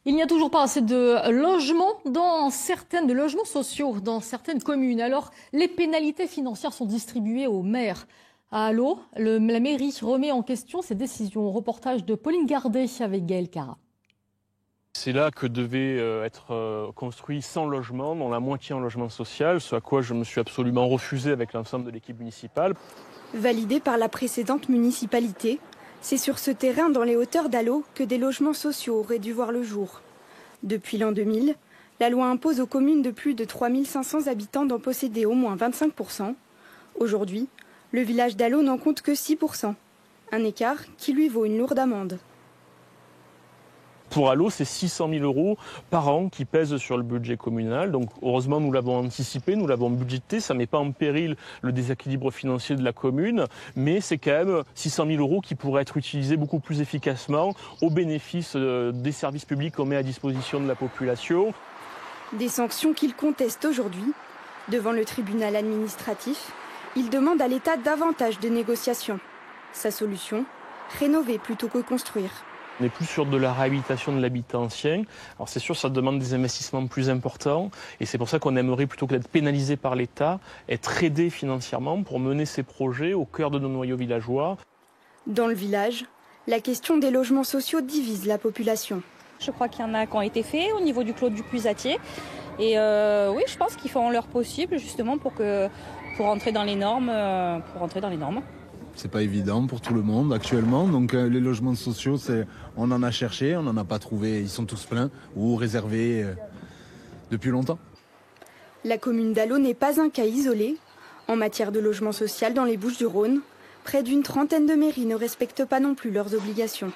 Il n'y a toujours pas assez de logements de logements sociaux dans certaines communes. Alors, les pénalités financières sont distribuées aux maires. À Allo, la mairie remet en question ses décisions. Reportage de Pauline Gardet avec Gaël Cara. C'est là que devait être construit 100 logements, dont la moitié en logement social, ce à quoi je me suis absolument refusé avec l'ensemble de l'équipe municipale. Validé par la précédente municipalité, c'est sur ce terrain dans les hauteurs d'Allo que des logements sociaux auraient dû voir le jour. Depuis l'an 2000, la loi impose aux communes de plus de 3500 habitants d'en posséder au moins 25%. Aujourd'hui, le village d'Allo n'en compte que 6%. Un écart qui lui vaut une lourde amende. Pour Allo, c'est 600 000 € par an qui pèsent sur le budget communal. Donc heureusement, nous l'avons anticipé, nous l'avons budgété. Ça ne met pas en péril le déséquilibre financier de la commune, mais c'est quand même 600 000 € qui pourraient être utilisés beaucoup plus efficacement au bénéfice des services publics qu'on met à disposition de la population. Des sanctions qu'il conteste aujourd'hui. Devant le tribunal administratif, il demande à l'État davantage de négociations. Sa solution, rénover plutôt que construire. On est plus sur de la réhabilitation de l'habitat ancien. Alors c'est sûr, ça demande des investissements plus importants et c'est pour ça qu'on aimerait, plutôt que d'être pénalisé par l'État, être aidé financièrement pour mener ces projets au cœur de nos noyaux villageois. Dans le village, la question des logements sociaux divise la population. Je crois qu'il y en a qui ont été faits au niveau du Clos du Pusatier. Et oui, je pense qu'ils font leur possible justement pour rentrer dans les normes. C'est pas évident pour tout le monde actuellement, donc les logements sociaux, on en a cherché, on n'en a pas trouvé, ils sont tous pleins ou réservés depuis longtemps. La commune d'Allo n'est pas un cas isolé. En matière de logement social dans les Bouches-du-Rhône, près d'une trentaine de mairies ne respectent pas non plus leurs obligations.